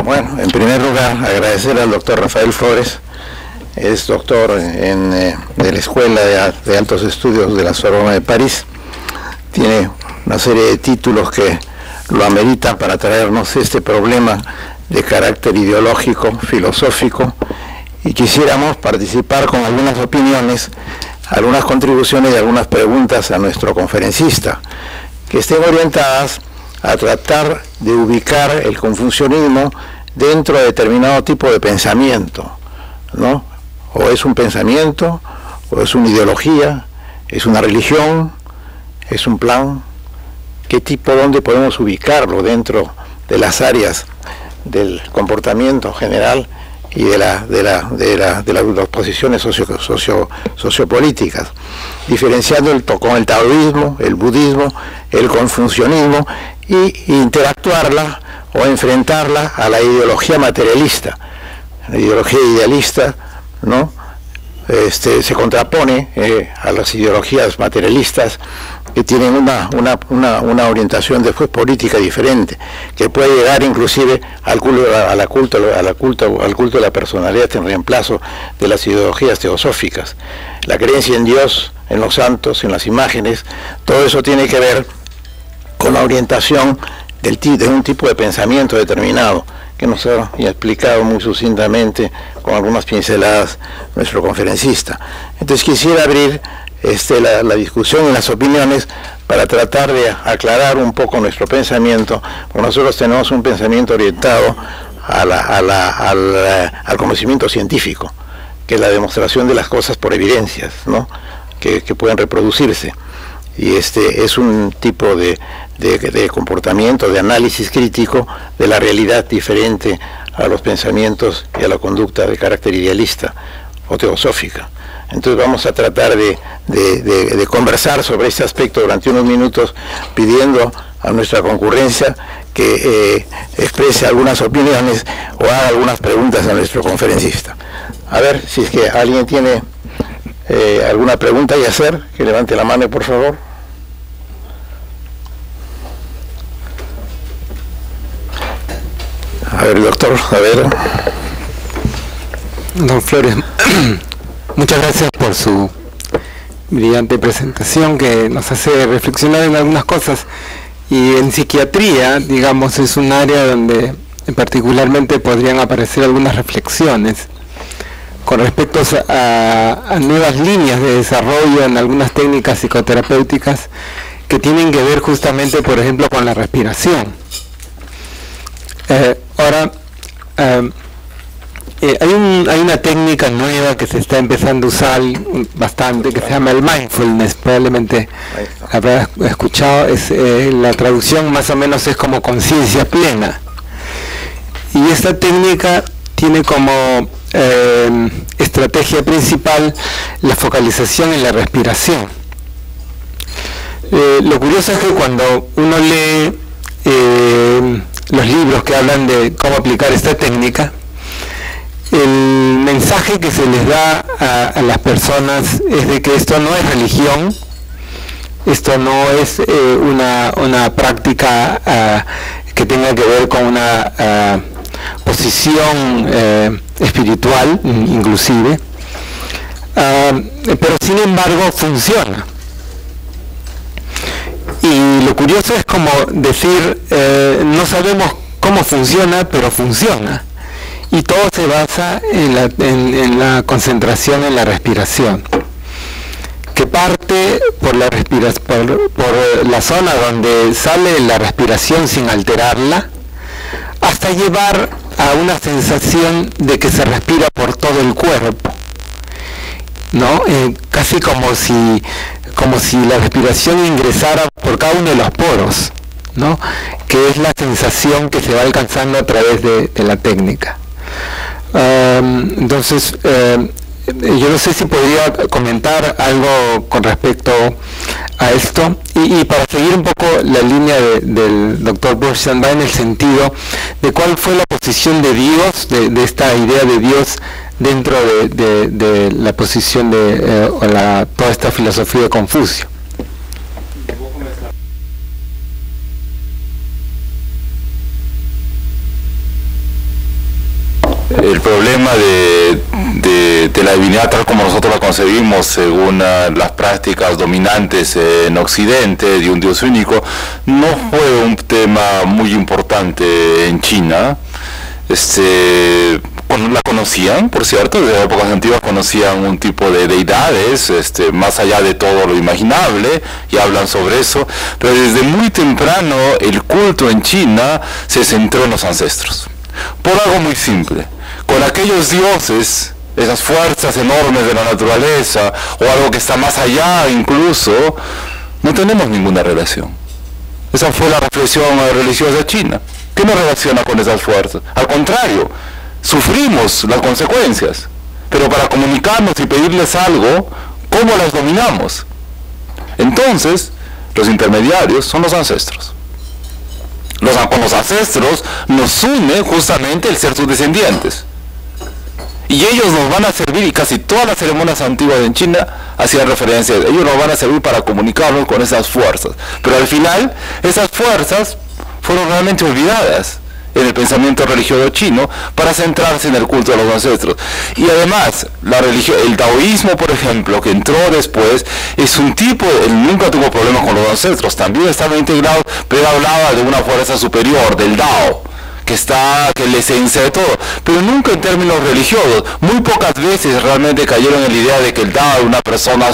Bueno, en primer lugar, agradecer al doctor Rafael Flores. Es doctor de la Escuela de Altos Estudios de la Sorbona de París. Tiene una serie de títulos que lo ameritan para traernos este problema de carácter ideológico, filosófico, y quisiéramos participar con algunas opiniones, algunas contribuciones y algunas preguntas a nuestro conferencista, que estén orientadas a tratar de ubicar el confucianismo dentro de determinado tipo de pensamiento, ¿no? O es un pensamiento, o es una ideología, es una religión, es un plan. ¿Qué tipo, dónde podemos ubicarlo dentro de las áreas del comportamiento general y de las posiciones sociopolíticas, diferenciando con el taoísmo, el budismo, el confucianismo, y interactuarla o enfrentarla a la ideología materialista? La ideología idealista, ¿no? Se contrapone a las ideologías materialistas, que tienen una orientación después política diferente, que puede llegar inclusive al culto de la personalidad en reemplazo de las ideologías teosóficas. La creencia en Dios, en los santos, en las imágenes, todo eso tiene que ver con la orientación de un tipo de pensamiento determinado, que nos ha explicado muy sucintamente con algunas pinceladas nuestro conferencista. Entonces quisiera abrir la discusión y las opiniones para tratar de aclarar un poco nuestro pensamiento, porque nosotros tenemos un pensamiento orientado al conocimiento científico, que es la demostración de las cosas por evidencias, ¿no? que pueden reproducirse. Y es un tipo de comportamiento, de análisis crítico de la realidad diferente a los pensamientos y a la conducta de carácter idealista o teosófica. Entonces vamos a tratar de conversar sobre este aspecto durante unos minutos, pidiendo a nuestra concurrencia que exprese algunas opiniones o haga algunas preguntas a nuestro conferencista. A ver, si es que alguien tiene alguna pregunta que hacer, que levante la mano, por favor. A ver, doctor, a ver. Don Flores, muchas gracias por su brillante presentación, que nos hace reflexionar en algunas cosas. Y en psiquiatría, digamos, es un área donde particularmente podrían aparecer algunas reflexiones con respecto a nuevas líneas de desarrollo en algunas técnicas psicoterapéuticas que tienen que ver justamente, por ejemplo, con la respiración. Hay una técnica nueva que se está empezando a usar bastante, que se llama el mindfulness. Probablemente habrá escuchado. La traducción más o menos es como conciencia plena. Y esta técnica tiene como estrategia principal la focalización en la respiración. Lo curioso es que cuando uno lee los libros que hablan de cómo aplicar esta técnica, el mensaje que se les da a las personas es de que esto no es religión, esto no es una práctica que tenga que ver con una posición espiritual, inclusive, pero sin embargo funciona. Y lo curioso es como decir, no sabemos cómo funciona, pero funciona. Y todo se basa en la concentración en la respiración, que parte por la zona donde sale la respiración sin alterarla, hasta llevar a una sensación de que se respira por todo el cuerpo, ¿no? Casi como si la respiración ingresara por cada uno de los poros, ¿no? Que es la sensación que se va alcanzando a través de la técnica. Entonces, yo no sé si podría comentar algo con respecto a esto, y para seguir un poco la línea del doctor Bernstein, va en el sentido de cuál fue la posición de Dios, de esta idea de Dios dentro de la posición toda esta filosofía de Confucio. problema de la divinidad tal como nosotros la concebimos según las prácticas dominantes en Occidente, de un Dios único, no fue un tema muy importante en China. La conocían, por cierto, desde épocas antiguas conocían un tipo de deidades, más allá de todo lo imaginable, y hablan sobre eso, pero desde muy temprano el culto en China se centró en los ancestros, por algo muy simple. Con aquellos dioses, esas fuerzas enormes de la naturaleza, o algo que está más allá incluso, no tenemos ninguna relación. Esa fue la reflexión religiosa china. ¿Qué nos relaciona con esas fuerzas? Al contrario, sufrimos las consecuencias, pero para comunicarnos y pedirles algo, ¿cómo las dominamos? Entonces, los intermediarios son los ancestros. Con los ancestros nos une justamente el ser sus descendientes. Y ellos nos van a servir, y casi todas las ceremonias antiguas en China hacían referencia a ellos. Ellos nos van a servir para comunicarnos con esas fuerzas. Pero al final, esas fuerzas fueron realmente olvidadas en el pensamiento religioso chino para centrarse en el culto de los ancestros. Y además, el taoísmo, por ejemplo, que entró después, es un tipo, él nunca tuvo problemas con los ancestros, también estaba integrado, pero hablaba de una fuerza superior, del Dao, que es la esencia de todo, pero nunca en términos religiosos. Muy pocas veces realmente cayeron en la idea de que el Dao era una persona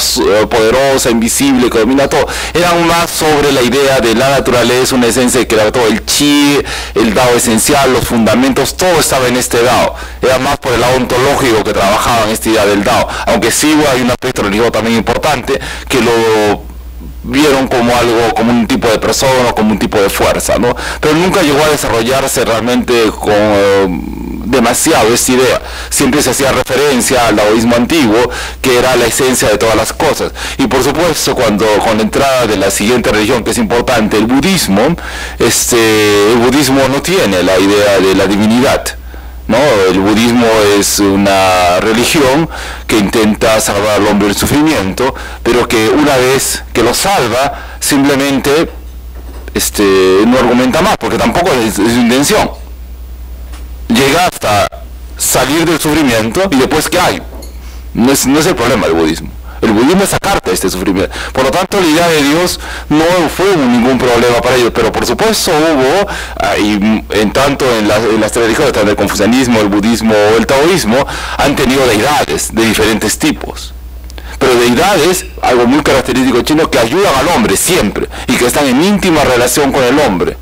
poderosa, invisible, que domina todo. Eran más sobre la idea de la naturaleza, una esencia que era todo, el chi, el Dao esencial, los fundamentos, todo estaba en este Dao. Era más por el lado ontológico que trabajaban esta idea del Dao, aunque sí hay un aspecto religioso también importante, que lo vieron como algo, como un tipo de persona, como un tipo de fuerza, ¿no? Pero nunca llegó a desarrollarse realmente con demasiado esta idea. Siempre se hacía referencia al taoísmo antiguo, que era la esencia de todas las cosas. Y por supuesto, con la entrada de la siguiente religión, que es importante, el budismo no tiene la idea de la divinidad, ¿no? El budismo es una religión que intenta salvar al hombre del sufrimiento, pero que una vez que lo salva, simplemente no argumenta más, porque tampoco es su intención. Llega hasta salir del sufrimiento y después ¿qué hay? No es el problema del budismo. El budismo es sacarte de este sufrimiento. Por lo tanto, la idea de Dios no fue ningún problema para ellos, pero por supuesto hubo, tanto en las religiones, tanto el confucianismo, el budismo o el taoísmo, han tenido deidades de diferentes tipos. Pero deidades, algo muy característico chino, que ayudan al hombre siempre, y que están en íntima relación con el hombre.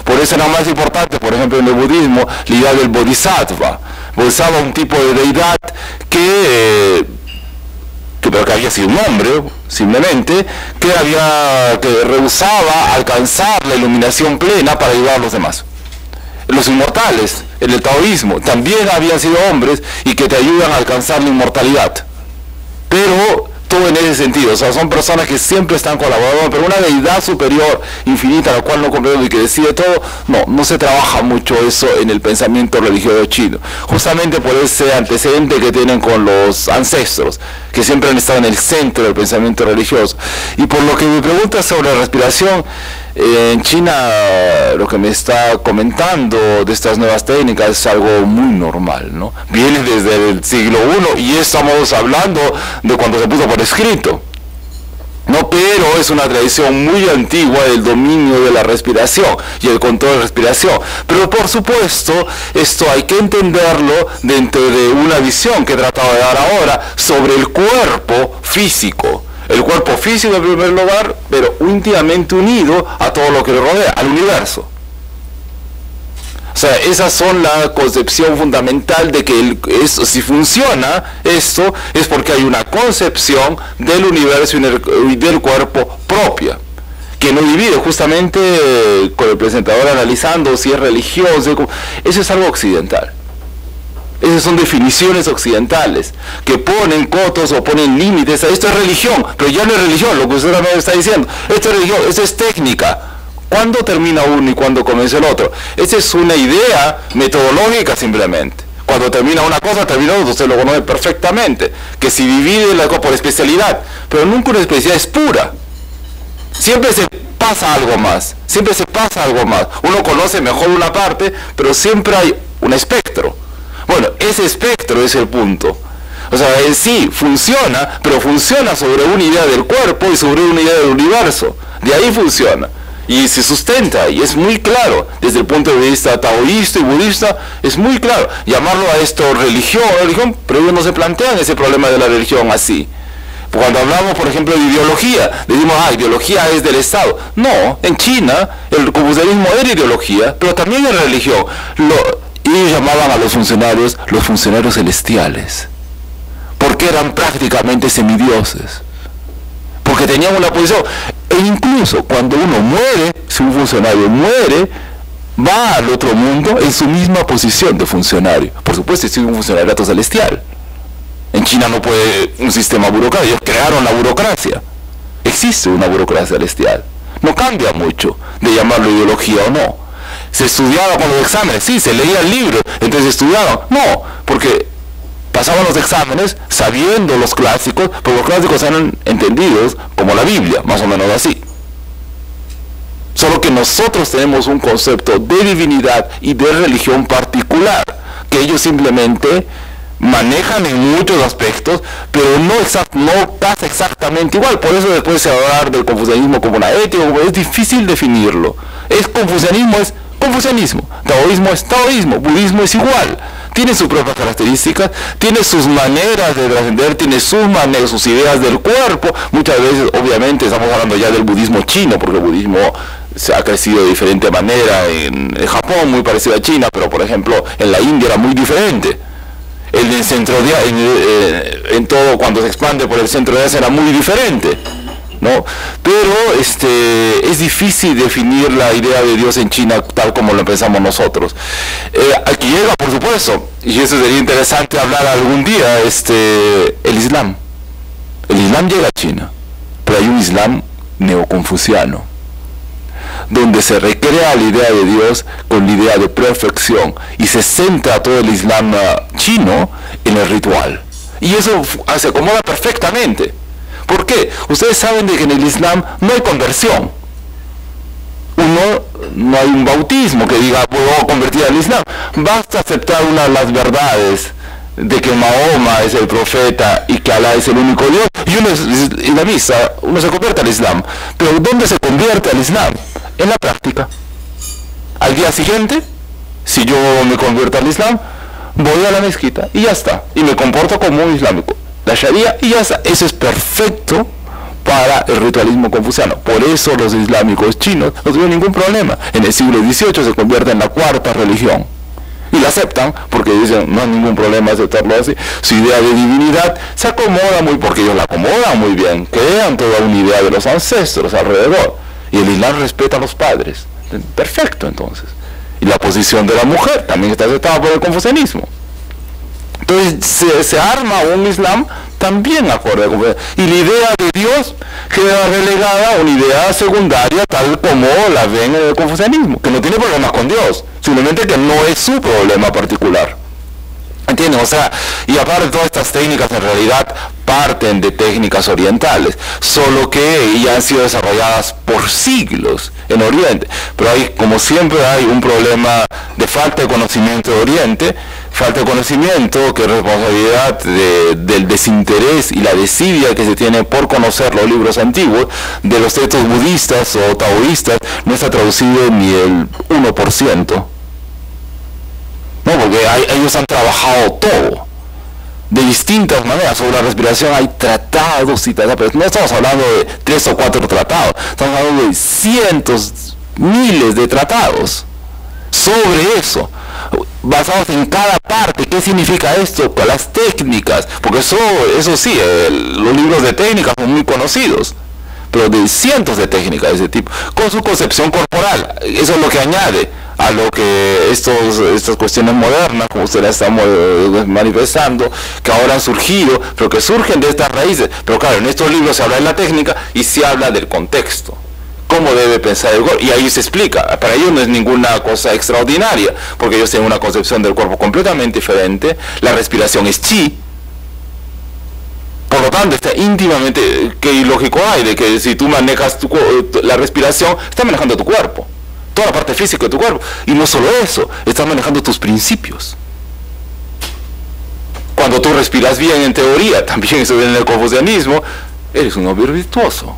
Por eso era más importante, por ejemplo, en el budismo, la idea del bodhisattva. Bodhisattva, un tipo de deidad pero que había sido un hombre, simplemente, que rehusaba alcanzar la iluminación plena para ayudar a los demás. Los inmortales, en el taoísmo, también habían sido hombres y que te ayudan a alcanzar la inmortalidad. Pero todo en ese sentido, o sea, son personas que siempre están colaborando, pero una deidad superior, infinita, a la cual no comprendo y que decide todo, no se trabaja mucho eso en el pensamiento religioso chino, justamente por ese antecedente que tienen con los ancestros, que siempre han estado en el centro del pensamiento religioso. Y por lo que me preguntas sobre la respiración, en China lo que me está comentando de estas nuevas técnicas es algo muy normal, ¿no? Viene desde el siglo I y estamos hablando de cuando se puso por escrito, ¿no? Pero es una tradición muy antigua del dominio de la respiración y el control de respiración. Pero por supuesto, esto hay que entenderlo dentro de una visión que he tratado de dar ahora sobre el cuerpo físico. El cuerpo físico en primer lugar, pero íntimamente unido a todo lo que le rodea, al universo. O sea, esas son la concepción fundamental de que si funciona esto, es porque hay una concepción del universo y del cuerpo propia, que no divide justamente con el presentador analizando si es religioso. Eso es algo occidental. Esas son definiciones occidentales que ponen cotos o ponen límites. Esto es religión, pero ya no es religión, lo que usted también está diciendo. Esto es religión, esto es técnica. ¿Cuándo termina uno y cuándo comienza el otro? Esa es una idea metodológica simplemente. Cuando termina una cosa, termina otra, usted lo conoce perfectamente. Que si divide la cosa por especialidad, pero nunca una especialidad es pura. Siempre se pasa algo más, siempre se pasa algo más. Uno conoce mejor una parte, pero siempre hay un espectro. Bueno, ese espectro es el punto. O sea, sí, funciona, pero funciona sobre una idea del cuerpo y sobre una idea del universo. De ahí funciona. Y se sustenta, y es muy claro, desde el punto de vista taoísta y budista, es muy claro. Llamarlo a esto religión, pero ellos no se plantean ese problema de la religión así. Cuando hablamos, por ejemplo, de ideología, decimos, ideología es del Estado. No, en China el confucianismo era ideología, pero también es religión. Ellos llamaban a los funcionarios celestiales, porque eran prácticamente semidioses, porque tenían una posición. E incluso cuando uno muere, si un funcionario muere, va al otro mundo en su misma posición de funcionario. Por supuesto, es un funcionariato celestial. En China no puede un sistema burocrático, ellos crearon la burocracia. Existe una burocracia celestial. No cambia mucho de llamarlo ideología o no. Se estudiaba con los exámenes, sí, se leía el libro, entonces estudiaban. No, porque pasaban los exámenes sabiendo los clásicos, pero los clásicos eran entendidos como la Biblia, más o menos así. Solo que nosotros tenemos un concepto de divinidad y de religión particular, que ellos simplemente manejan en muchos aspectos, pero no pasa exactamente igual. Por eso después se va a hablar del confucianismo como una ética, es difícil definirlo. Confucianismo es confucianismo, taoísmo es taoísmo, budismo es igual. Tiene sus propias características, tiene sus maneras de trascender, tiene sus ideas del cuerpo. Muchas veces, obviamente, estamos hablando ya del budismo chino, porque el budismo se ha crecido de diferente manera en Japón, muy parecido a China, pero por ejemplo en la India era muy diferente. El centro de en todo, cuando se expande por el centro de Asia, era muy diferente, ¿no? Pero es difícil definir la idea de Dios en China tal como lo pensamos nosotros. Aquí llega, por supuesto, y eso sería interesante hablar algún día, el Islam. El Islam llega a China, pero hay un Islam neoconfuciano, donde se recrea la idea de Dios con la idea de perfección y se centra todo el Islam chino en el ritual. Y eso se acomoda perfectamente. ¿Por qué? Ustedes saben de que en el Islam no hay conversión. No hay un bautismo que diga, puedo convertir al Islam. Basta aceptar una de las verdades de que Mahoma es el profeta y que Alá es el único Dios, y uno es islamista, uno se convierte al Islam. Pero ¿dónde se convierte al Islam? En la práctica. Al día siguiente, si yo me convierto al Islam, voy a la mezquita y ya está, y me comporto como un islámico, la Sharia, y ya está. Eso es perfecto para el ritualismo confuciano. Por eso los islámicos chinos no tuvieron ningún problema. En el siglo XVIII se convierte en la cuarta religión y la aceptan porque dicen, no hay ningún problema aceptarlo así. Su idea de divinidad se acomoda porque ellos la acomodan muy bien, crean toda una idea de los ancestros alrededor, y el Islam respeta a los padres. Perfecto, entonces. Y la posición de la mujer también está aceptada por el confucianismo. Entonces se arma un Islam también acorde con el confucianismo. Y la idea de Dios queda relegada a una idea secundaria tal como la ven en el confucianismo, que no tiene problemas con Dios, simplemente que no es su problema particular. ¿Entienden? O sea, y aparte todas estas técnicas en realidad parten de técnicas orientales, solo que ya han sido desarrolladas por siglos en Oriente. Pero como siempre hay un problema de falta de conocimiento de Oriente, falta de conocimiento que es responsabilidad del desinterés y la desidia que se tiene por conocer los libros antiguos. De los textos budistas o taoístas no está traducido ni el 1%. No, porque ellos han trabajado todo de distintas maneras. Sobre la respiración hay tratados y tratados, pero no estamos hablando de 3 o 4 tratados, estamos hablando de cientos, miles de tratados sobre eso, basados en cada parte. ¿Qué significa esto? Con las técnicas, porque eso sí, los libros de técnicas son muy conocidos, pero de cientos de técnicas de ese tipo, con su concepción corporal. Eso es lo que añade a lo que estas cuestiones modernas, como usted la está manifestando, que ahora han surgido, pero que surgen de estas raíces. Pero claro, en estos libros se habla de la técnica y se habla del contexto, cómo debe pensar el cuerpo, y ahí se explica. Para ellos no es ninguna cosa extraordinaria, porque ellos tienen una concepción del cuerpo completamente diferente. La respiración es chi. Por lo tanto, está íntimamente, ¿qué ilógico hay de que si tú manejas la respiración, estás manejando tu cuerpo, toda la parte física de tu cuerpo? Y no solo eso, estás manejando tus principios. Cuando tú respiras bien, en teoría, también eso viene del confucianismo, eres un hombre virtuoso.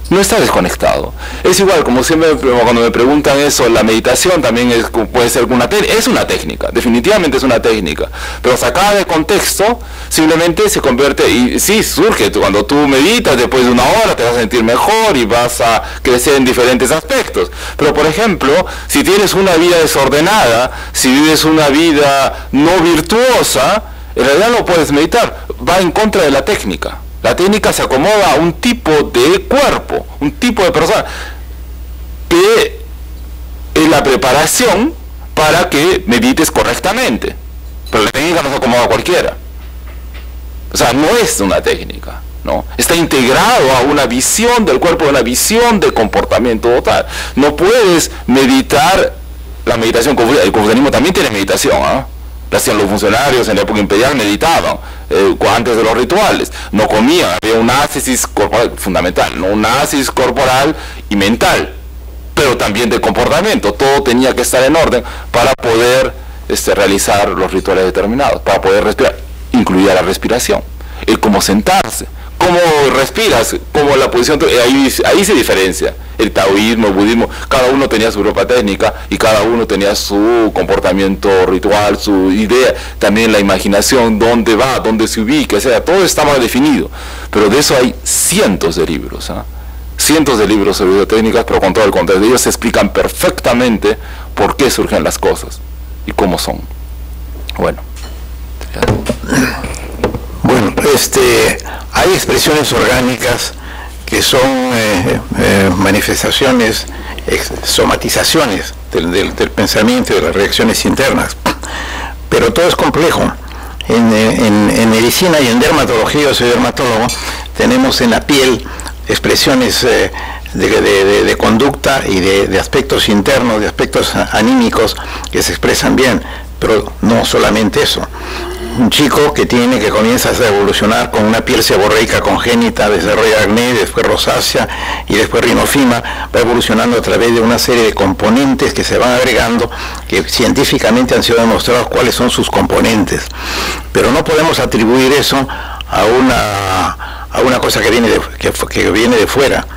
No está desconectado. Es igual, como siempre cuando me preguntan eso, la meditación también puede ser una técnica. Es una técnica, definitivamente es una técnica. Pero sacada de contexto, simplemente se convierte, y sí, surge, cuando tú meditas, después de una hora te vas a sentir mejor y vas a crecer en diferentes aspectos. Pero por ejemplo, si tienes una vida desordenada, si vives una vida no virtuosa, en realidad no puedes meditar, va en contra de la técnica. La técnica se acomoda a un tipo de cuerpo, un tipo de persona, que es la preparación para que medites correctamente. Pero la técnica no se acomoda a cualquiera. O sea, no es una técnica, ¿no? Está integrado a una visión del cuerpo, a una visión de comportamiento total. No puedes meditar la meditación. El confucianismo también tiene meditación, ¿ah? Lo hacían los funcionarios en la época imperial, meditaban antes de los rituales, no comían, había un ascesis corporal fundamental, ¿no? Un ascesis corporal y mental, pero también de comportamiento. Todo tenía que estar en orden para poder realizar los rituales determinados, para poder respirar, incluía la respiración, el cómo sentarse, cómo respiras, cómo la posición, ahí se diferencia. El taoísmo, el budismo, cada uno tenía su propia técnica y cada uno tenía su comportamiento ritual, su idea, también la imaginación, dónde va, dónde se ubica, o sea, todo estaba definido. Pero de eso hay cientos de libros, ¿eh? Cientos de libros sobre biotécnicas, pero con todo el contexto. Ellos se explican perfectamente por qué surgen las cosas y cómo son. Bueno, hay expresiones orgánicas que son manifestaciones, somatizaciones del pensamiento y de las reacciones internas. Pero todo es complejo. En medicina y en dermatología, yo soy dermatólogo, tenemos en la piel expresiones de conducta y de aspectos internos, de aspectos anímicos que se expresan bien, pero no solamente eso. Un chico que comienza a evolucionar con una piel seborreica congénita, desarrolla acné, después rosácea y después rinofima, va evolucionando a través de una serie de componentes que se van agregando, que científicamente han sido demostrados cuáles son sus componentes. Pero no podemos atribuir eso a una cosa que viene de fuera.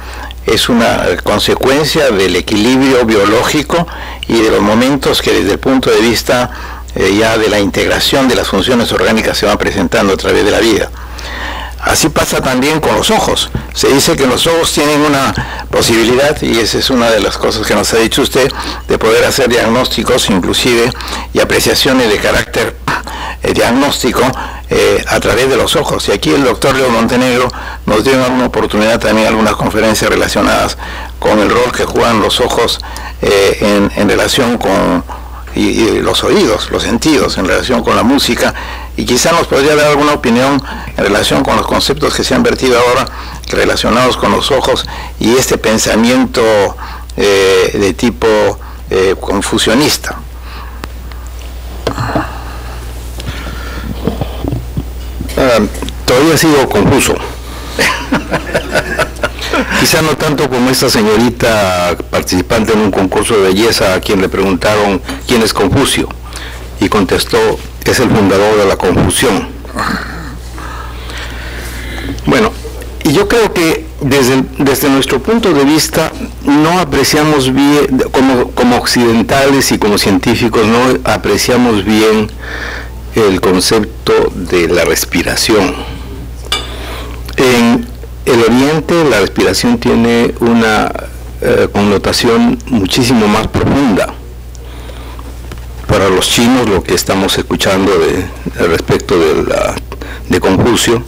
Es una consecuencia del equilibrio biológico y de los momentos que desde el punto de vista ya de la integración de las funciones orgánicas se van presentando a través de la vida. Así pasa también con los ojos. Se dice que los ojos tienen una posibilidad, y esa es una de las cosas que nos ha dicho usted, de poder hacer diagnósticos inclusive y apreciaciones de carácter diagnóstico a través de los ojos. Y aquí el doctor Leo Montenegro nos dio una oportunidad también algunas conferencias relacionadas con el rol que juegan los ojos en relación con y los oídos, los sentidos en relación con la música, y quizá nos podría dar alguna opinión en relación con los conceptos que se han vertido ahora relacionados con los ojos y este pensamiento de tipo confucionista. Todavía sigo confuso. Quizá no tanto como esta señorita participante en un concurso de belleza a quien le preguntaron quién es Confucio y contestó, es el fundador de la confusión. Bueno, y yo creo que desde nuestro punto de vista no apreciamos bien, como occidentales y como científicos, no apreciamos bien el concepto de la respiración. En el Oriente la respiración tiene una connotación muchísimo más profunda. Para los chinos, lo que estamos escuchando respecto de Confucio,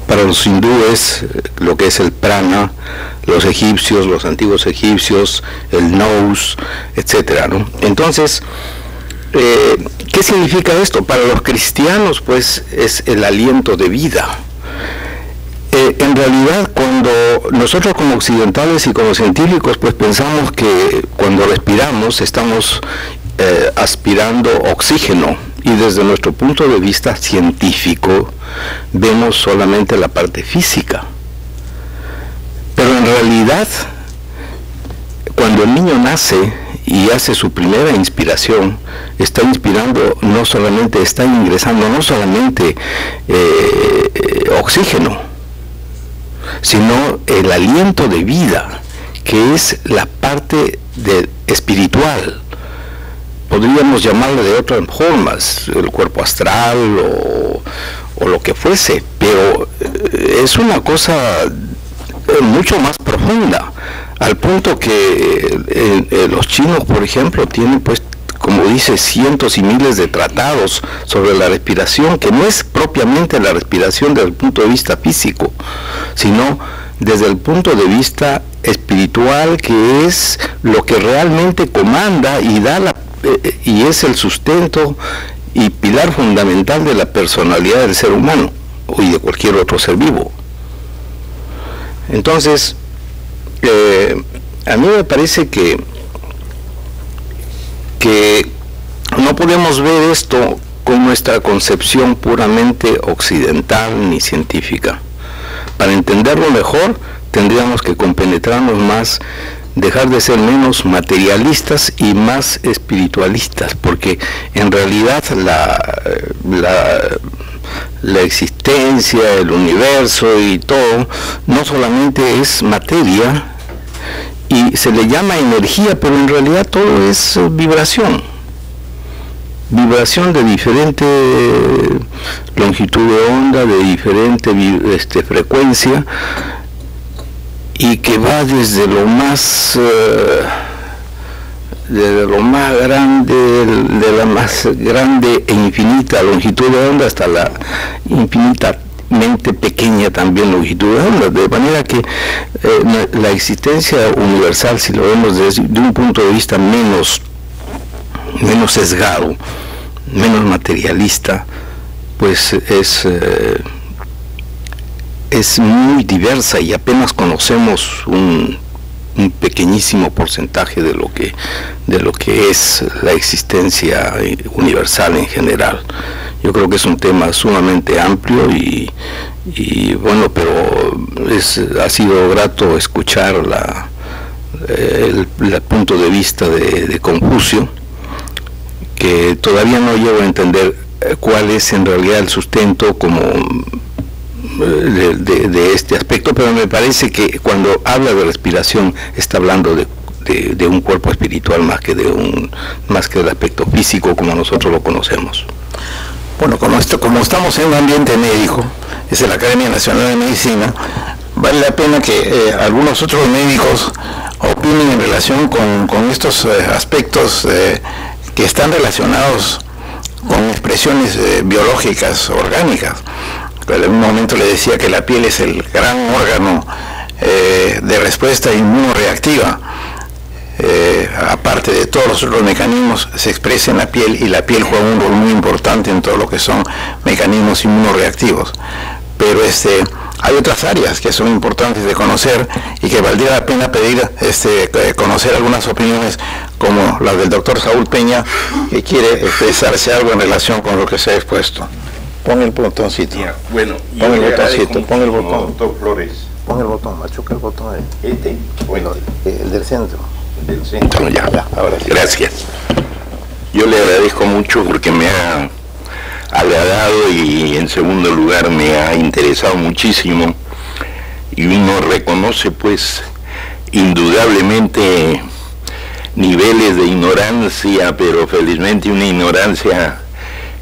para los hindúes, lo que es el prana, los egipcios, los antiguos egipcios, el nous, etcétera, ¿no? Entonces, ¿qué significa esto? Para los cristianos, pues, es el aliento de vida. En realidad, cuando nosotros como occidentales y como científicos, pues pensamos que cuando respiramos estamos aspirando oxígeno, y desde nuestro punto de vista científico vemos solamente la parte física. Pero en realidad, cuando el niño nace y hace su primera inspiración, está inspirando no solamente, está ingresando no solamente oxígeno, sino el aliento de vida, que es la parte espiritual. Podríamos llamarle de otras formas, el cuerpo astral o lo que fuese, pero es una cosa mucho más profunda, al punto que los chinos, por ejemplo, tienen, pues, como dice, cientos y miles de tratados sobre la respiración, que no es propiamente la respiración desde el punto de vista físico, sino desde el punto de vista espiritual, que es lo que realmente comanda y da y es el sustento y pilar fundamental de la personalidad del ser humano y de cualquier otro ser vivo. Entonces, a mí me parece que no podemos ver esto con nuestra concepción puramente occidental ni científica. Para entenderlo mejor, tendríamos que compenetrarnos más, dejar de ser menos materialistas y más espiritualistas, porque en realidad la existencia, el universo y todo, no solamente es materia, y se le llama energía, pero en realidad todo es vibración. Vibración de diferente longitud de onda, de diferente frecuencia, y que va desde lo más grande, de la más grande e infinita longitud de onda hasta la infinitamente pequeña también longitud de onda, de manera que la existencia universal, si lo vemos desde un punto de vista menos sesgado, menos materialista, pues es muy diversa, y apenas conocemos un pequeñísimo porcentaje de lo que es la existencia universal en general. Yo creo que es un tema sumamente amplio y bueno, pero ha sido grato escuchar el punto de vista de Confucio, que todavía no llego a entender cuál es en realidad el sustento como de este aspecto, pero me parece que cuando habla de respiración está hablando de un cuerpo espiritual más que del aspecto físico como nosotros lo conocemos. Bueno, como estamos en un ambiente médico, es la Academia Nacional de Medicina, vale la pena que algunos otros médicos opinen en relación con estos aspectos que están relacionados con expresiones biológicas, orgánicas. En un momento le decía que la piel es el gran órgano de respuesta inmunoreactiva. Aparte de todos los otros mecanismos, se expresa en la piel, y la piel juega un rol muy importante en todo lo que son mecanismos inmunoreactivos. Pero hay otras áreas que son importantes de conocer y que valdría la pena pedir conocer algunas opiniones, como las del doctor Saúl Peña, que quiere expresarse algo en relación con lo que se ha expuesto. Pon el botoncito. Bueno, pon el botoncito, pon el botón. Doctor Flores. Pon el botón, machuca el botón ahí. Bueno, el del centro. del centro. Ya, ahora sí. Gracias. Yo le agradezco mucho porque me ha agradado y en segundo lugar me ha interesado muchísimo, y uno reconoce pues indudablemente niveles de ignorancia, pero felizmente una ignorancia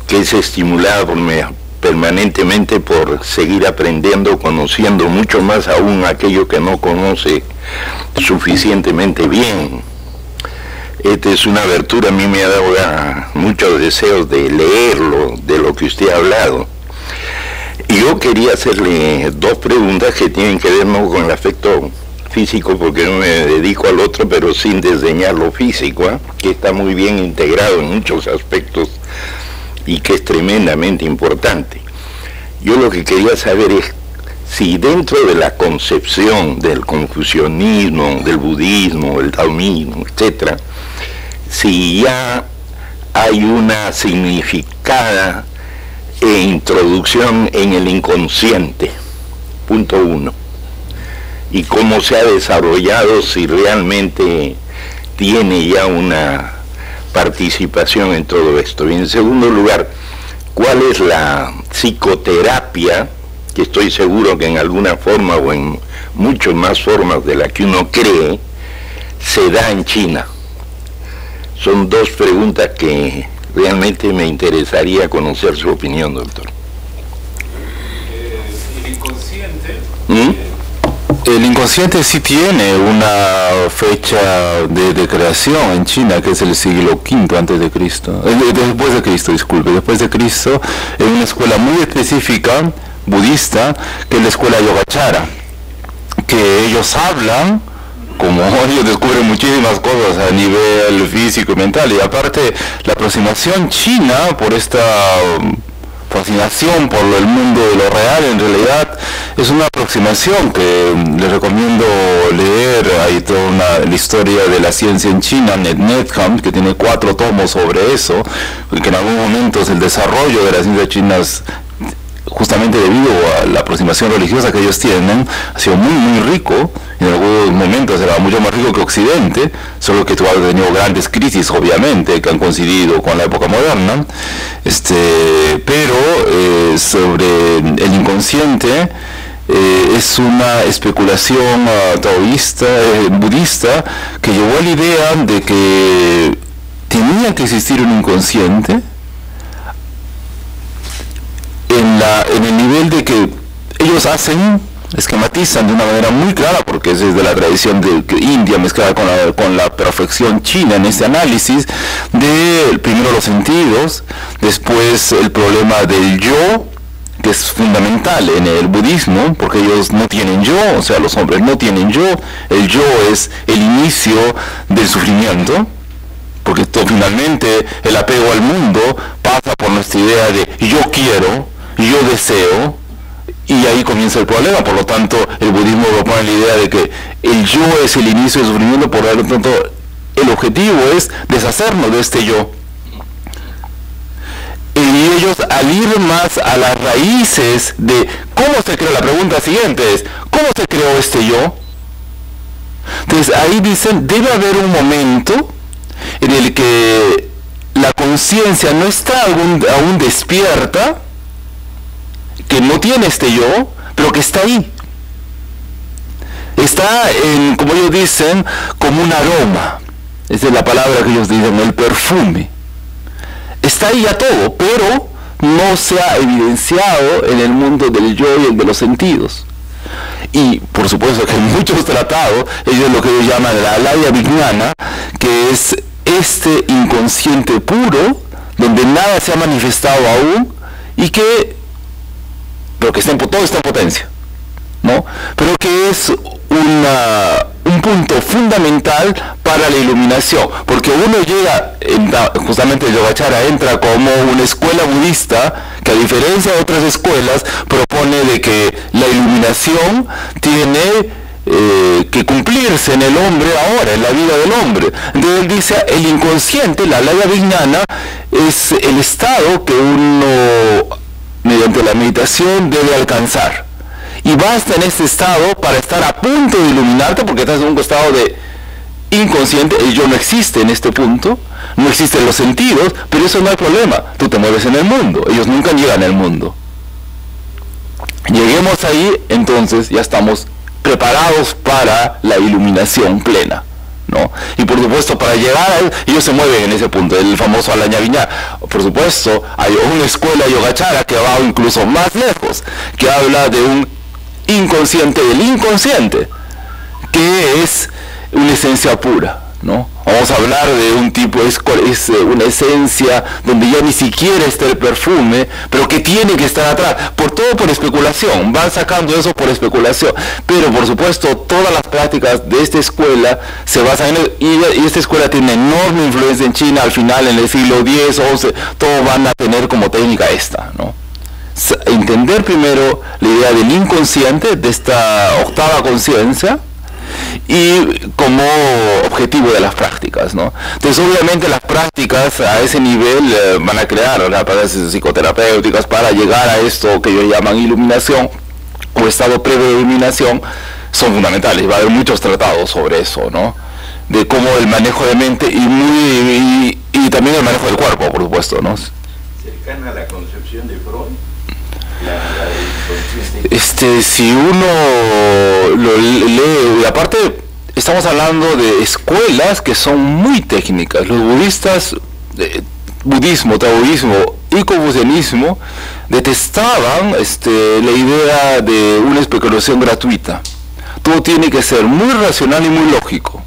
que es estimulada permanentemente por seguir aprendiendo, conociendo mucho más aún aquello que no conoce suficientemente bien. Esta es una abertura, a mí me ha dado muchos deseos de leerlo, de lo que usted ha hablado. Y yo quería hacerle dos preguntas que tienen que ver no con el aspecto físico, porque no me dedico al otro, pero sin desdeñar lo físico, que está muy bien integrado en muchos aspectos y que es tremendamente importante. Yo lo que quería saber es si dentro de la concepción del confucianismo, del budismo, del taoísmo, etc., si ya hay una significada introducción en el inconsciente, punto uno, y cómo se ha desarrollado, si realmente tiene ya una participación en todo esto? Y en segundo lugar, ¿cuál es la psicoterapia, que estoy seguro que en alguna forma o en muchas más formas de la que uno cree, se da en China? Son dos preguntas que realmente me interesaría conocer su opinión, doctor. El inconsciente... El inconsciente sí tiene una fecha de creación en China, que es el siglo V antes de Cristo, después de Cristo, disculpe, después de Cristo, en una escuela muy específica, budista, que es la escuela Yogacara, que ellos hablan, como ellos descubren muchísimas cosas a nivel físico y mental, y aparte la aproximación china por esta fascinación por el mundo de lo real, en realidad es una aproximación que les recomiendo leer. Hay toda la historia de la ciencia en China, Netham, que tiene 4 tomos sobre eso, que en algún momento es el desarrollo de las ciencias chinas, justamente debido a la aproximación religiosa que ellos tienen, ha sido muy rico. En algunos momentos era mucho más rico que Occidente, solo que ha tenido grandes crisis, obviamente, que han coincidido con la época moderna. Pero sobre el inconsciente, es una especulación taoísta, budista, que llevó a la idea de que tenía que existir un inconsciente en el nivel de que ellos esquematizan de una manera muy clara, porque es de la tradición de India mezclada con la perfección china en este análisis, de primero los sentidos, después el problema del yo, que es fundamental en el budismo, porque ellos no tienen yo, o sea, los hombres no tienen yo. El yo es el inicio del sufrimiento, porque finalmente el apego al mundo pasa por nuestra idea de yo quiero, yo deseo, y ahí comienza el problema. Por lo tanto, el budismo propone la idea de que el yo es el inicio del sufrimiento, por lo tanto, el objetivo es deshacernos de este yo. Y ellos, al ir más a las raíces de cómo se creó, la pregunta siguiente es, ¿cómo se creó este yo? Entonces, ahí dicen, debe haber un momento en el que la conciencia no está aún despierta, que no tiene este yo, pero que está ahí. Está como ellos dicen, como un aroma. Esa es la palabra que ellos dicen, el perfume. Está ahí ya todo, pero no se ha evidenciado en el mundo del yo y el de los sentidos. Y por supuesto que en muchos tratados, ellos lo que ellos llaman la alaya vijnana, que es este inconsciente puro, donde nada se ha manifestado aún, y que pero que todo está en potencia, ¿no? Pero que es un punto fundamental para la iluminación, porque uno llega, justamente el Yogacara entra como una escuela budista que, a diferencia de otras escuelas, propone de que la iluminación tiene que cumplirse en el hombre ahora, en la vida del hombre. Entonces él dice, el inconsciente, la alaya vijnana, es el estado que uno, mediante la meditación, debe alcanzar. Y basta en este estado para estar a punto de iluminarte, porque estás en un estado de inconsciente. El yo no existe en este punto, no existen los sentidos, pero eso no hay problema. Tú te mueves en el mundo, ellos nunca llegan al mundo. Lleguemos ahí, entonces ya estamos preparados para la iluminación plena, ¿no? Y por supuesto, para llegar a él, ellos se mueven en ese punto, el famoso alaya vijnana. Por supuesto, hay una escuela Yogacara que va incluso más lejos, que habla de un inconsciente del inconsciente, que es una esencia pura, ¿no? Vamos a hablar de un tipo, es una esencia donde ya ni siquiera está el perfume, pero que tiene que estar atrás, todo por especulación, van sacando eso por especulación, pero por supuesto todas las prácticas de esta escuela se basan en y esta escuela tiene enorme influencia en China. Al final, en el siglo X, XI, todos van a tener como técnica esta, ¿no? Entender primero la idea del inconsciente, de esta octava conciencia, y como objetivo de las prácticas, ¿no? Entonces, obviamente, las prácticas a ese nivel van a crear prácticas psicoterapéuticas para llegar a esto que ellos llaman iluminación o estado previo de iluminación, son fundamentales. Va a haber muchos tratados sobre eso, ¿no? de cómo el manejo de mente y también el manejo del cuerpo, por supuesto, ¿no? Cercana a la concepción de Freud. Si uno lo lee, aparte estamos hablando de escuelas que son muy técnicas. Los budistas, budismo, taoísmo y confucianismo detestaban la idea de una especulación gratuita. Todo tiene que ser muy racional y muy lógico.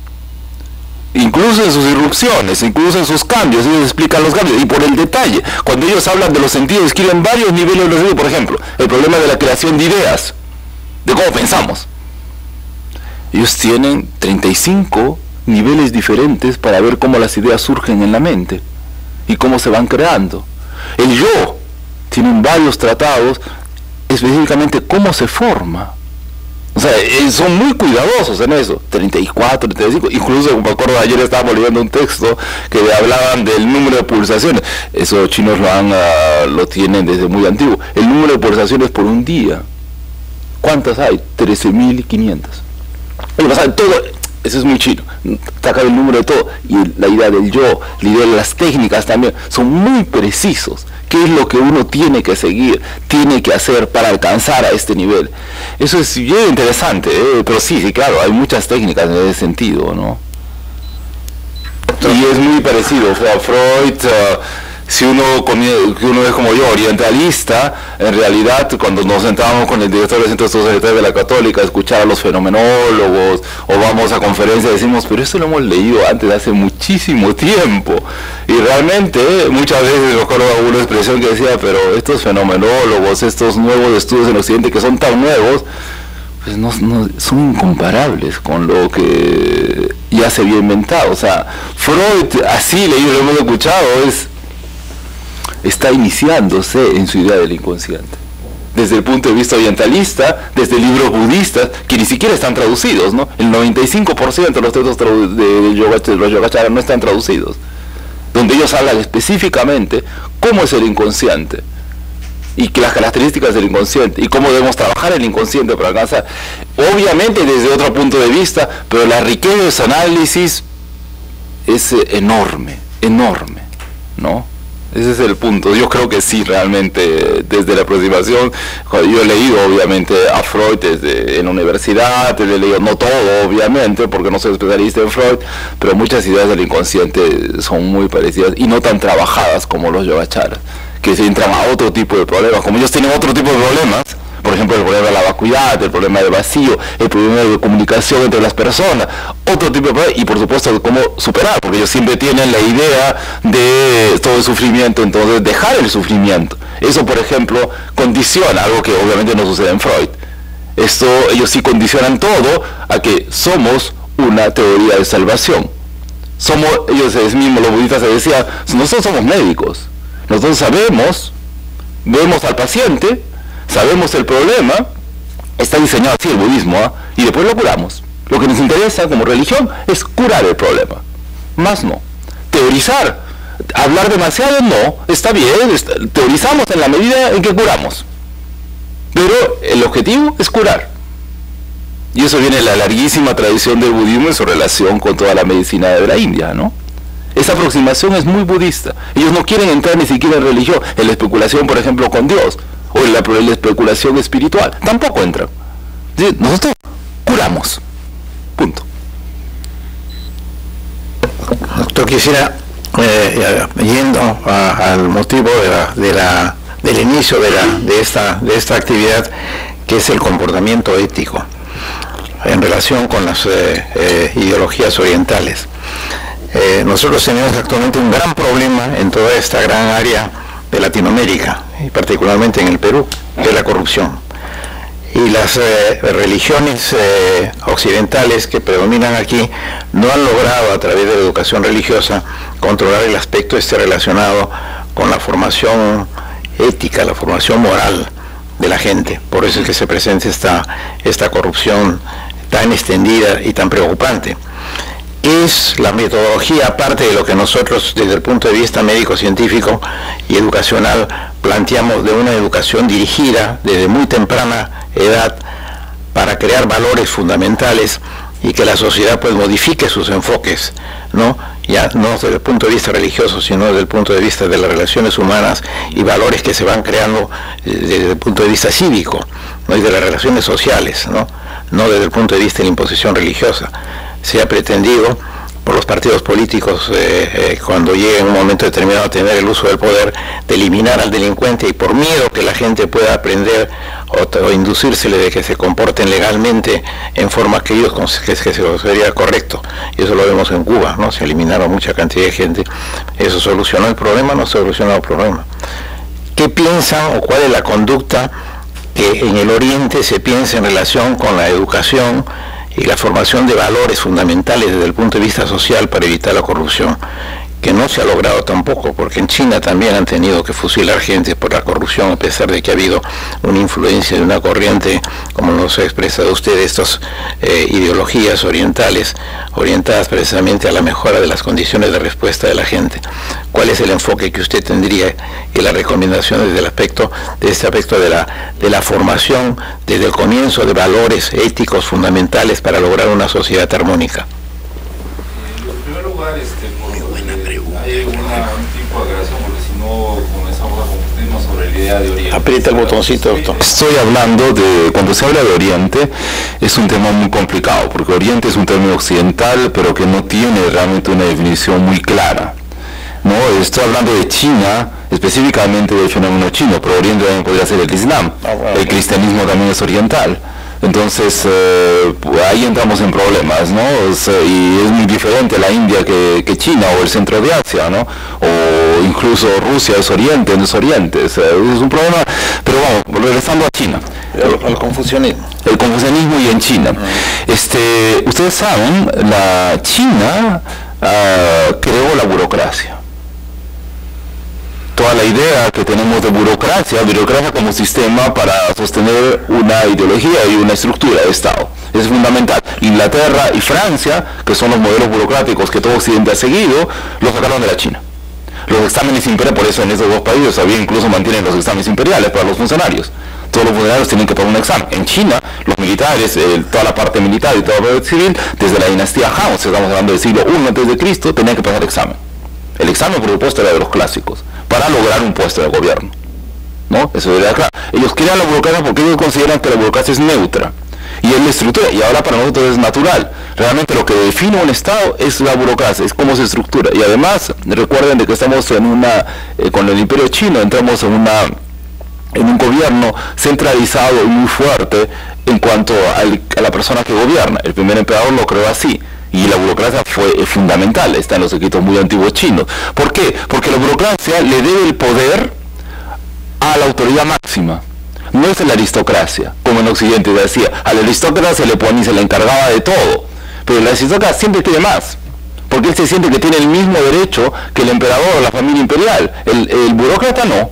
Incluso en sus irrupciones, incluso en sus cambios, ellos explican los cambios, y por el detalle. Cuando ellos hablan de los sentidos, escriben varios niveles de los sentidos. Por ejemplo, el problema de la creación de ideas, de cómo pensamos. Ellos tienen 35 niveles diferentes para ver cómo las ideas surgen en la mente y cómo se van creando. El yo, tienen varios tratados, específicamente cómo se forma. O sea, son muy cuidadosos en eso, 34, 35, incluso me acuerdo ayer estábamos leyendo un texto que hablaban del número de pulsaciones. Eso los chinos lo tienen desde muy antiguo. El número de pulsaciones por un día, ¿cuántas hay? 13.500. Todo, eso es muy chino, sacar el número de todo, y la idea del yo, la idea de las técnicas también, son muy precisos. ¿Qué es lo que uno tiene que seguir, tiene que hacer para alcanzar a este nivel? Eso es bien interesante, pero sí, claro, hay muchas técnicas en ese sentido, ¿no? Y es muy parecido, o sea, Freud, si uno es como yo, orientalista, en realidad cuando nos sentábamos con el director del Centro de Estudios Orientales de la Católica a escuchar a los fenomenólogos, o vamos a conferencias, decimos, pero esto lo hemos leído antes, hace muchísimo tiempo. Y realmente, muchas veces recuerdo alguna expresión que decía, pero estos fenomenólogos, estos nuevos estudios en Occidente que son tan nuevos, pues no son incomparables con lo que ya se había inventado. O sea, Freud, así leído, lo hemos escuchado, está iniciándose en su idea del inconsciente. Desde el punto de vista orientalista, desde libros budistas, que ni siquiera están traducidos, ¿no? El 95% de los textos de los Yogacaras no están traducidos. Donde ellos hablan específicamente cómo es el inconsciente, y que las características del inconsciente, y cómo debemos trabajar el inconsciente para alcanzar. Obviamente desde otro punto de vista, pero la riqueza de ese análisis es enorme, enorme, ¿no? Ese es el punto. Yo creo que sí, realmente, desde la aproximación, yo he leído obviamente a Freud en la universidad, he leído, no todo obviamente, porque no soy especialista en Freud, pero muchas ideas del inconsciente son muy parecidas y no tan trabajadas como los yogacaras, que se entran a otro tipo de problemas. Como ellos tienen otro tipo de problemas, por ejemplo, el problema de la vacuidad, el problema del vacío, el problema de comunicación entre las personas, otro tipo de problema, y por supuesto de cómo superar, porque ellos siempre tienen la idea de todo el sufrimiento, entonces dejar el sufrimiento. Eso, por ejemplo, condiciona, algo que obviamente no sucede en Freud. Ellos sí condicionan todo a que somos una teoría de salvación. Ellos mismos, los budistas, se decían, nosotros somos médicos, nosotros vemos al paciente, sabemos el problema, está diseñado así el budismo, y después lo curamos. Lo que nos interesa como religión es curar el problema, más no. Teorizar, hablar demasiado, no, está bien, teorizamos en la medida en que curamos, pero el objetivo es curar. Y eso viene de la larguísima tradición del budismo en su relación con toda la medicina de la India, ¿no? Esa aproximación es muy budista. Ellos no quieren entrar ni siquiera en religión, en la especulación, por ejemplo, con Dios, o en la especulación espiritual, tampoco entran. ¿Sí? Nosotros curamos, punto. Doctor, quisiera, yendo al motivo del inicio de esta actividad, que es el comportamiento ético, en relación con las ideologías orientales. Nosotros tenemos actualmente un gran problema en toda esta gran área de Latinoamérica, y particularmente en el Perú, que es la corrupción. Y las religiones occidentales que predominan aquí no han logrado, a través de la educación religiosa, controlar el aspecto relacionado con la formación ética, la formación moral de la gente. Por eso es que se presenta esta corrupción tan extendida y tan preocupante. Es la metodología, aparte de lo que nosotros desde el punto de vista médico-científico y educacional planteamos, de una educación dirigida desde muy temprana edad para crear valores fundamentales y que la sociedad pues modifique sus enfoques, ¿no? Ya no desde el punto de vista religioso, sino desde el punto de vista de las relaciones humanas y valores que se van creando desde el punto de vista cívico, ¿no? Y de las relaciones sociales, ¿no? No desde el punto de vista de la imposición religiosa. Se ha pretendido por los partidos políticos, cuando llegue en un momento determinado a tener el uso del poder, de eliminar al delincuente, y por miedo que la gente pueda aprender o inducírsele de que se comporten legalmente en forma que ellos que sería correcto. Y eso lo vemos en Cuba, ¿no? Se eliminaron mucha cantidad de gente. ¿Eso solucionó el problema? No solucionó el problema. ¿Qué piensan o cuál es la conducta que en el Oriente se piensa en relación con la educación y la formación de valores fundamentales desde el punto de vista social para evitar la corrupción, que no se ha logrado tampoco, porque en China también han tenido que fusilar gente por la corrupción, a pesar de que ha habido una influencia de una corriente, como nos ha expresado usted, estas ideologías orientales, orientadas precisamente a la mejora de las condiciones de respuesta de la gente. ¿Cuál es el enfoque que usted tendría y las recomendaciones desde este aspecto de la formación desde el comienzo de valores éticos fundamentales para lograr una sociedad armónica? En primer lugar, hay un tipo de aclaración, porque si no comenzamos a confundirnos sobre la idea de Oriente. Aprieta el botoncito, doctor. Estoy hablando de, cuando se habla de Oriente, es un tema muy complicado, porque Oriente es un término occidental, pero que no tiene realmente una definición muy clara. No, estoy hablando de China, específicamente del fenómeno chino, pero Oriente también podría ser el Islam. El cristianismo también es oriental. Entonces, ahí entramos en problemas, ¿no? Y es muy diferente la India que China o el centro de Asia, ¿no? O incluso Rusia es Oriente, no es Oriente. Es un problema, pero vamos, regresando a China. El confucianismo. El confucianismo y en China. Ustedes saben, la China creó la burocracia. Toda la idea que tenemos de burocracia como sistema para sostener una ideología y una estructura de Estado. Es fundamental. Inglaterra y Francia, que son los modelos burocráticos que todo Occidente ha seguido, los sacaron de la China. Los exámenes imperiales, por eso en esos dos países todavía incluso mantienen los exámenes imperiales para los funcionarios. Todos los funcionarios tienen que pasar un examen. En China, los militares, toda la parte militar y toda la parte civil, desde la dinastía Han, estamos hablando del siglo I a.C., tenían que pasar examen. El examen, por supuesto, era de los clásicos, para lograr un puesto de gobierno, ¿no? Eso era claro. Ellos crean la burocracia porque ellos consideran que la burocracia es neutra, y es la estructura, y ahora para nosotros es natural. Realmente lo que define un Estado es la burocracia, es cómo se estructura. Y además, recuerden de que estamos en con el Imperio Chino, entramos en un gobierno centralizado y muy fuerte en cuanto a la persona que gobierna. El primer emperador lo creó así. Y la burocracia fue fundamental, está en los escritos muy antiguos chinos. ¿Por qué? Porque la burocracia le debe el poder a la autoridad máxima. No es la aristocracia, como en Occidente decía. A la aristocracia se le ponía y se le encargaba de todo. Pero la aristocracia siempre quiere más, porque él se siente que tiene el mismo derecho que el emperador o la familia imperial. El burócrata no.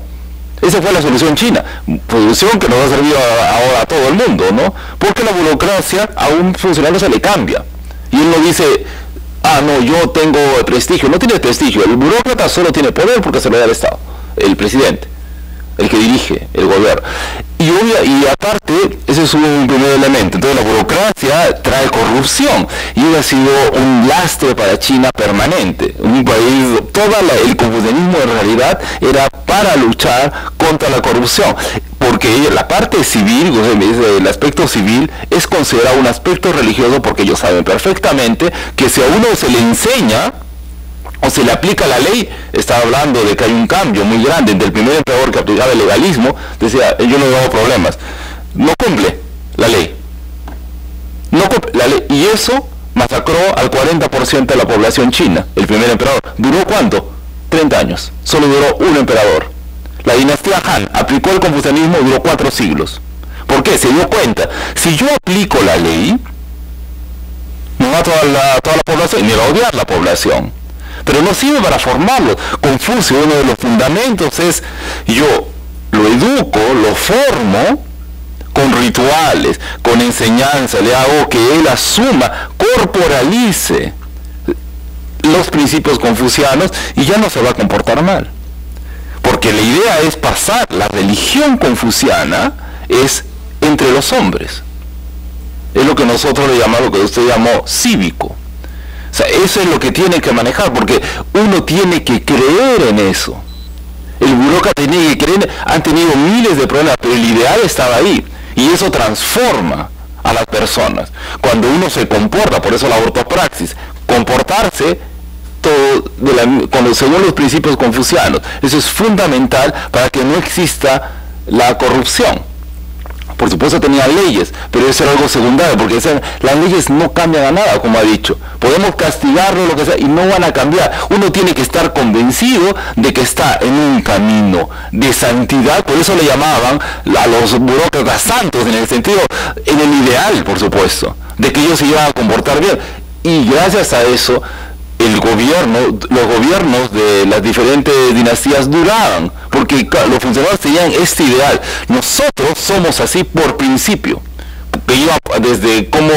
Esa fue la solución china, solución que nos ha servido ahora a todo el mundo, ¿no? Porque la burocracia a un funcionario se le cambia. Y él no dice, no, yo tengo prestigio. No tiene prestigio. El burócrata solo tiene poder porque se lo da el Estado, el presidente, el que dirige el gobierno. Y aparte, ese es un primer elemento. Entonces la burocracia trae corrupción y ha sido un lastre para China permanente. Un país, el confucianismo en realidad era para luchar contra la corrupción. Porque la parte civil, el aspecto civil, es considerado un aspecto religioso porque ellos saben perfectamente que si a uno se le enseña o se le aplica la ley, está hablando de que hay un cambio muy grande. Entre el primer emperador que aplicaba el legalismo, decía, yo no hago problemas. No cumple la ley. No cumple la ley. Y eso masacró al 40% de la población china. El primer emperador. ¿Duró cuánto? 30 años. Solo duró un emperador. La dinastía Han aplicó el confucianismo y duró 4 siglos. ¿Por qué? Se dio cuenta, si yo aplico la ley, no va a toda la población, ni va a odiar la población. Pero no sirve para formarlo. Confucio, uno de los fundamentos es, yo lo educo, lo formo con rituales, con enseñanza, le hago que él asuma, corporalice los principios confucianos y ya no se va a comportar mal. Porque la idea es pasar, la religión confuciana es entre los hombres. Es lo que nosotros le llamamos, lo que usted llamó cívico. O sea, eso es lo que tiene que manejar, porque uno tiene que creer en eso. El burócrata tiene que creer, han tenido miles de problemas, pero el ideal estaba ahí. Y eso transforma a las personas. Cuando uno se comporta, por eso la ortopraxis, comportarse según los principios confucianos. Eso es fundamental para que no exista la corrupción. Por supuesto tenía leyes, pero eso era algo secundario, porque las leyes no cambian a nada, como ha dicho. Podemos castigarlo, lo que sea, y no van a cambiar. Uno tiene que estar convencido de que está en un camino de santidad, por eso le llamaban a los burócratas santos, en el sentido, en el ideal, por supuesto, de que ellos se iban a comportar bien. Y gracias a eso, los gobiernos de las diferentes dinastías duraban, porque los funcionarios tenían este ideal. Nosotros somos así por principio, porque desde cómo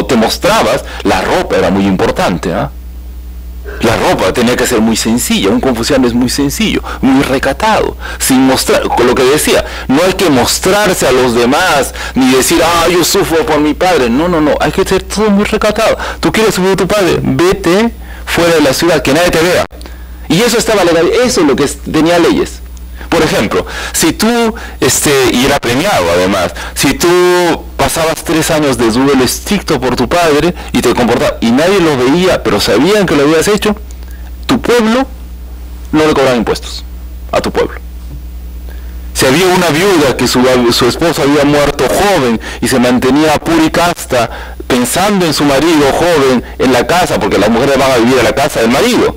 te mostrabas, la ropa era muy importante, ¿eh? La ropa tenía que ser muy sencilla. Un confuciano es muy sencillo, muy recatado, sin mostrar, con lo que decía, no hay que mostrarse a los demás, ni decir, yo sufro por mi padre. No, hay que ser todo muy recatado. Tú quieres sufrir a tu padre, vete fuera de la ciudad, que nadie te vea. Y eso estaba legal, eso es lo que tenía leyes. Por ejemplo, si tú, y era premiado además, si tú pasabas 3 años de duelo estricto por tu padre y te comportabas, y nadie lo veía, pero sabían que lo habías hecho, tu pueblo no le cobraba impuestos a tu pueblo. Si había una viuda que su esposo había muerto joven y se mantenía pura y casta, pensando en su marido joven en la casa, porque las mujeres van a vivir en la casa del marido,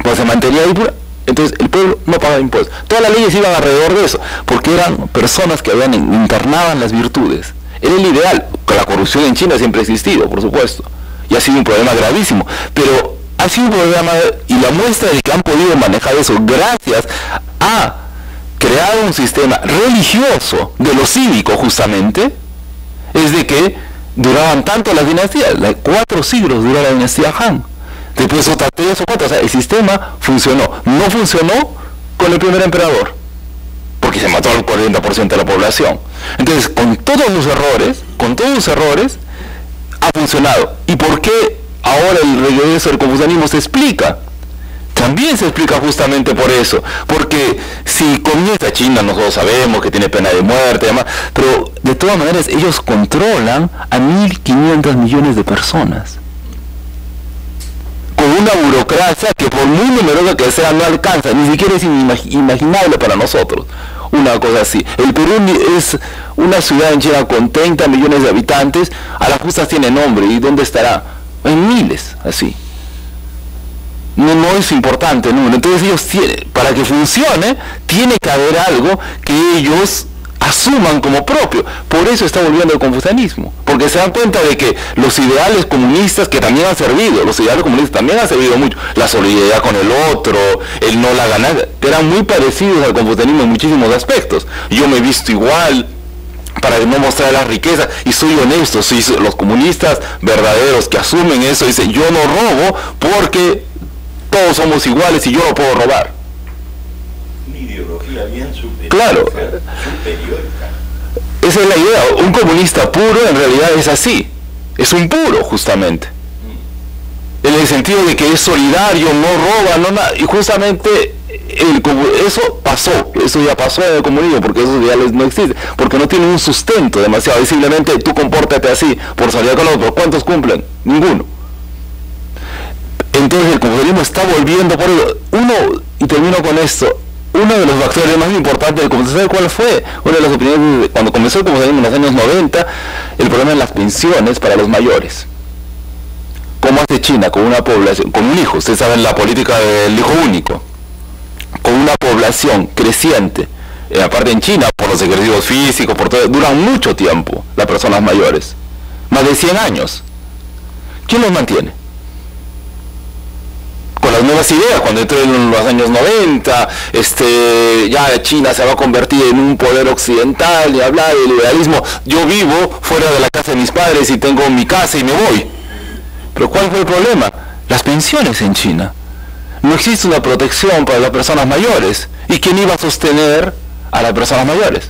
pues se mantenía ahí pura, entonces el pueblo no pagaba impuestos. Todas las leyes iban alrededor de eso, porque eran personas que encarnaban las virtudes. Era el ideal. La corrupción en China siempre ha existido, por supuesto, y ha sido un problema gravísimo, pero ha sido un problema, y la muestra de que han podido manejar eso gracias a crear un sistema religioso de lo cívico, justamente, es de que duraban tanto las dinastías. 4 siglos duró la dinastía Han, después otras 3 o 4, o sea, el sistema funcionó. No funcionó con el primer emperador, porque se mató al 40% de la población. Entonces, con todos sus errores, ha funcionado. ¿Y por qué ahora el regreso del confucianismo se explica? También se explica justamente por eso, porque si comienza China, nosotros sabemos que tiene pena de muerte y demás, pero de todas maneras ellos controlan a 1.500 millones de personas, con una burocracia que por muy numerosa que sea no alcanza, ni siquiera es inimaginable para nosotros, una cosa así. El Perú es una ciudad en China con 30 millones de habitantes, a las justas tiene nombre, ¿y dónde estará? En miles, así. No es importante, ¿no? Entonces ellos para que funcione, tiene que haber algo que ellos asuman como propio. Por eso está volviendo el confucianismo, porque se dan cuenta de que los ideales comunistas, que también han servido, mucho, la solidaridad con el otro, el no la ganar, eran muy parecidos al confucianismo en muchísimos aspectos. Yo me he visto igual, para no mostrar la riqueza, y soy honesto. Los comunistas verdaderos que asumen eso dicen, yo no robo porque todos somos iguales y yo no puedo robar. Una ideología bien superior. Claro. Esa es la idea. Un comunista puro en realidad es así. Es un puro, justamente. En el sentido de que es solidario, no roba, no nada. Y justamente eso pasó. Eso ya pasó en el comunismo, porque esos ideales no existen. Porque no tienen un sustento demasiado. Y simplemente tú compórtate así, por solidaridad con los otros. ¿Cuántos cumplen? Ninguno. Entonces el confucianismo está volviendo por ello. Y termino con esto, uno de los factores más importantes del confucianismo, ¿cuál fue? Una de las opiniones, cuando comenzó el confucianismo en los años 90, el problema de las pensiones para los mayores. ¿Cómo hace China con una población, con un hijo? Ustedes saben la política del hijo único. Con una población creciente, aparte en China, por los ejercicios físicos, por todo, duran mucho tiempo las personas mayores. Más de 100 años. ¿Quién los mantiene? Con las nuevas ideas, cuando entró en los años 90, ya China se va a convertir en un poder occidental y hablar de liberalismo. Yo vivo fuera de la casa de mis padres y tengo mi casa y me voy. Pero ¿cuál fue el problema? Las pensiones en China. No existe una protección para las personas mayores. ¿Y quién iba a sostener a las personas mayores?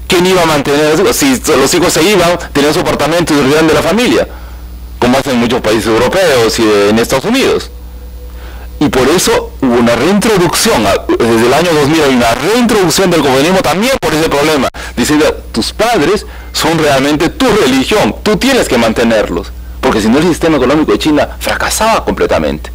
¿quién iba a mantener a los hijos? Si los hijos se iban, tenían su apartamento y se olvidaban de la familia, como hacen en muchos países europeos y en Estados Unidos. Y por eso hubo una reintroducción, desde el año 2000 hay una reintroducción del comunismo también por ese problema. Dice, tus padres son realmente tu religión, tú tienes que mantenerlos, porque si no el sistema económico de China fracasaba completamente.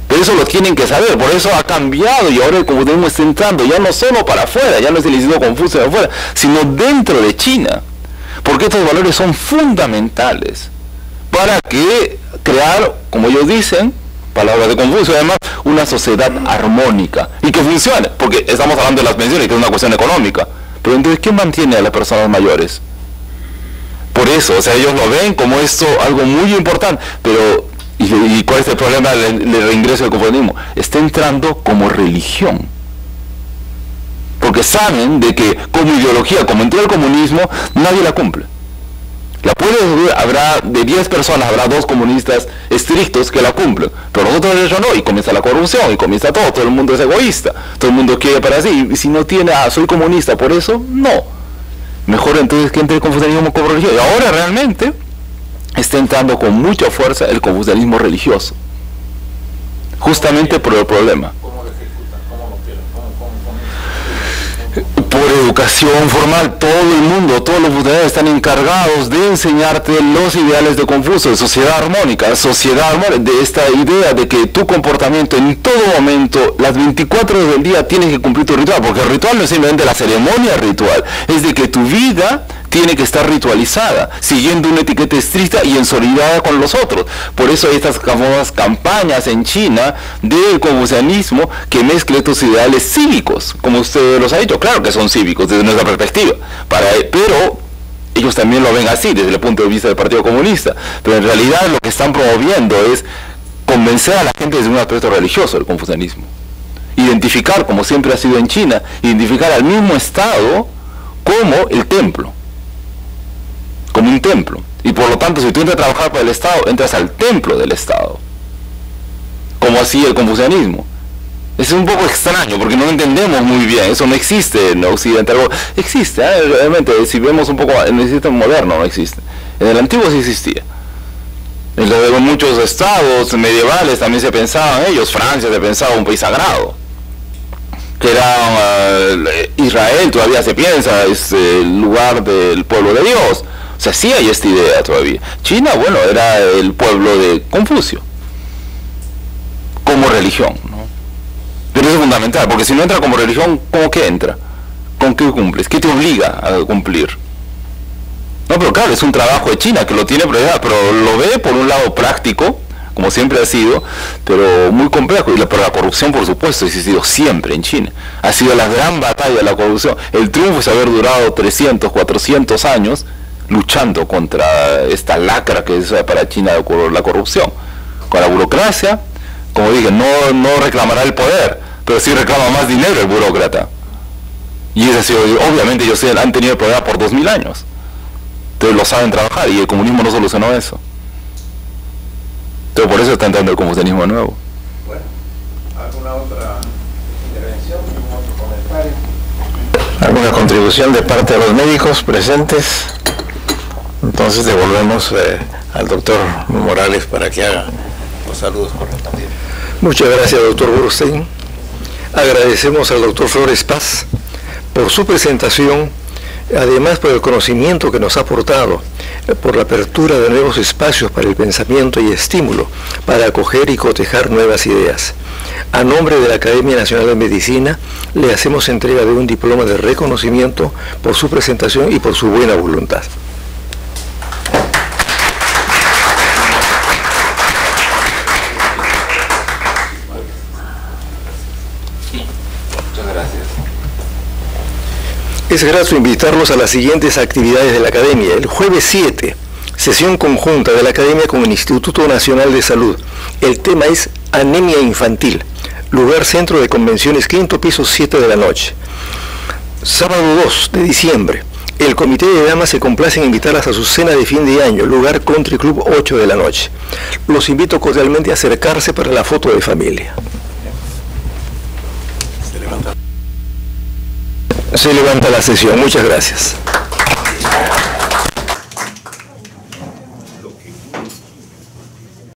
Pero eso lo tienen que saber, por eso ha cambiado y ahora el comunismo está entrando ya no solo para afuera, ya no es el Instituto Confucio de afuera, sino dentro de China. Porque estos valores son fundamentales para que crear, como ellos dicen, palabras de Confucio además, una sociedad armónica y que funcione, porque estamos hablando de las pensiones, que es una cuestión económica, pero entonces ¿quién mantiene a las personas mayores? Por eso, o sea, ellos lo ven como esto algo muy importante, pero ¿y cuál es el problema del reingreso del comunismo? Está entrando como religión, porque saben de que como ideología, como entró el comunismo, nadie la cumple. La puede, habrá de 10 personas, habrá 2 comunistas estrictos que la cumplen, pero nosotros ellos no, y comienza la corrupción, y comienza todo el mundo es egoísta, todo el mundo quiere para sí, y si no tiene, soy comunista, por eso, no. Mejor entonces que entre el confucianismo como religión, y ahora realmente está entrando con mucha fuerza el confucianismo religioso, justamente por el problema. Por educación formal, todo el mundo, todos los funcionarios están encargados de enseñarte los ideales de Confucio, de sociedad armónica, de esta idea de que tu comportamiento en todo momento, las 24 horas del día tienes que cumplir tu ritual, porque el ritual no es simplemente la ceremonia ritual, es de que tu vida tiene que estar ritualizada, siguiendo una etiqueta estricta y en solidaridad con los otros. Por eso hay estas famosas campañas en China del confucianismo que mezcla estos ideales cívicos, como usted los ha dicho, claro que son cívicos desde nuestra perspectiva, pero ellos también lo ven así desde el punto de vista del Partido Comunista, pero en realidad lo que están promoviendo es convencer a la gente desde un aspecto religioso del confucianismo, identificar, como siempre ha sido en China, identificar al mismo Estado como el templo, como un templo, y por lo tanto si tú entras a trabajar para el Estado, entras al templo del Estado, como así el confucianismo. Es un poco extraño porque no entendemos muy bien, eso no existe en Occidente, algo existe, realmente, si vemos un poco en el sistema moderno no existe, en el antiguo sí existía. En muchos estados medievales también se pensaban ellos, Francia se pensaba un país sagrado, que era Israel, todavía se piensa, es el lugar del pueblo de Dios. O sea, sí hay esta idea todavía. China, bueno, era el pueblo de Confucio, como religión, ¿no? Pero eso es fundamental, porque si no entra como religión, ¿cómo que entra? ¿Con qué cumples? ¿Qué te obliga a cumplir? No, pero claro, es un trabajo de China que lo tiene prioridad, pero lo ve por un lado práctico, como siempre ha sido, pero muy complejo. Pero la corrupción, por supuesto, ha existido siempre en China. Ha sido la gran batalla de la corrupción. El triunfo es haber durado 300, 400 años luchando contra esta lacra que es para China la corrupción. Con la burocracia, como dije, no reclamará el poder, pero sí reclama más dinero el burócrata. Y es así, obviamente ellos han tenido el poder por 2000 años. Entonces lo saben trabajar y el comunismo no solucionó eso. Entonces por eso está entrando el confucianismo nuevo. Bueno, ¿alguna otra intervención? ¿Algún otro comentario? ¿Alguna contribución de parte de los médicos presentes? Entonces devolvemos al doctor Morales para que haga los saludos correspondientes. Muchas gracias, doctor Burstein. Agradecemos al doctor Flores Paz por su presentación, además por el conocimiento que nos ha aportado, por la apertura de nuevos espacios para el pensamiento y estímulo, para acoger y cotejar nuevas ideas. A nombre de la Academia Nacional de Medicina, le hacemos entrega de un diploma de reconocimiento por su presentación y por su buena voluntad. Es grato invitarlos a las siguientes actividades de la Academia. El jueves 7, sesión conjunta de la Academia con el Instituto Nacional de Salud. El tema es anemia infantil. Lugar Centro de Convenciones, quinto piso, 7 de la noche. Sábado 2 de diciembre. El Comité de Damas se complace en invitarlas a su cena de fin de año. Lugar Country Club, 8 de la noche. Los invito cordialmente a acercarse para la foto de familia. Se levanta la sesión. Muchas gracias.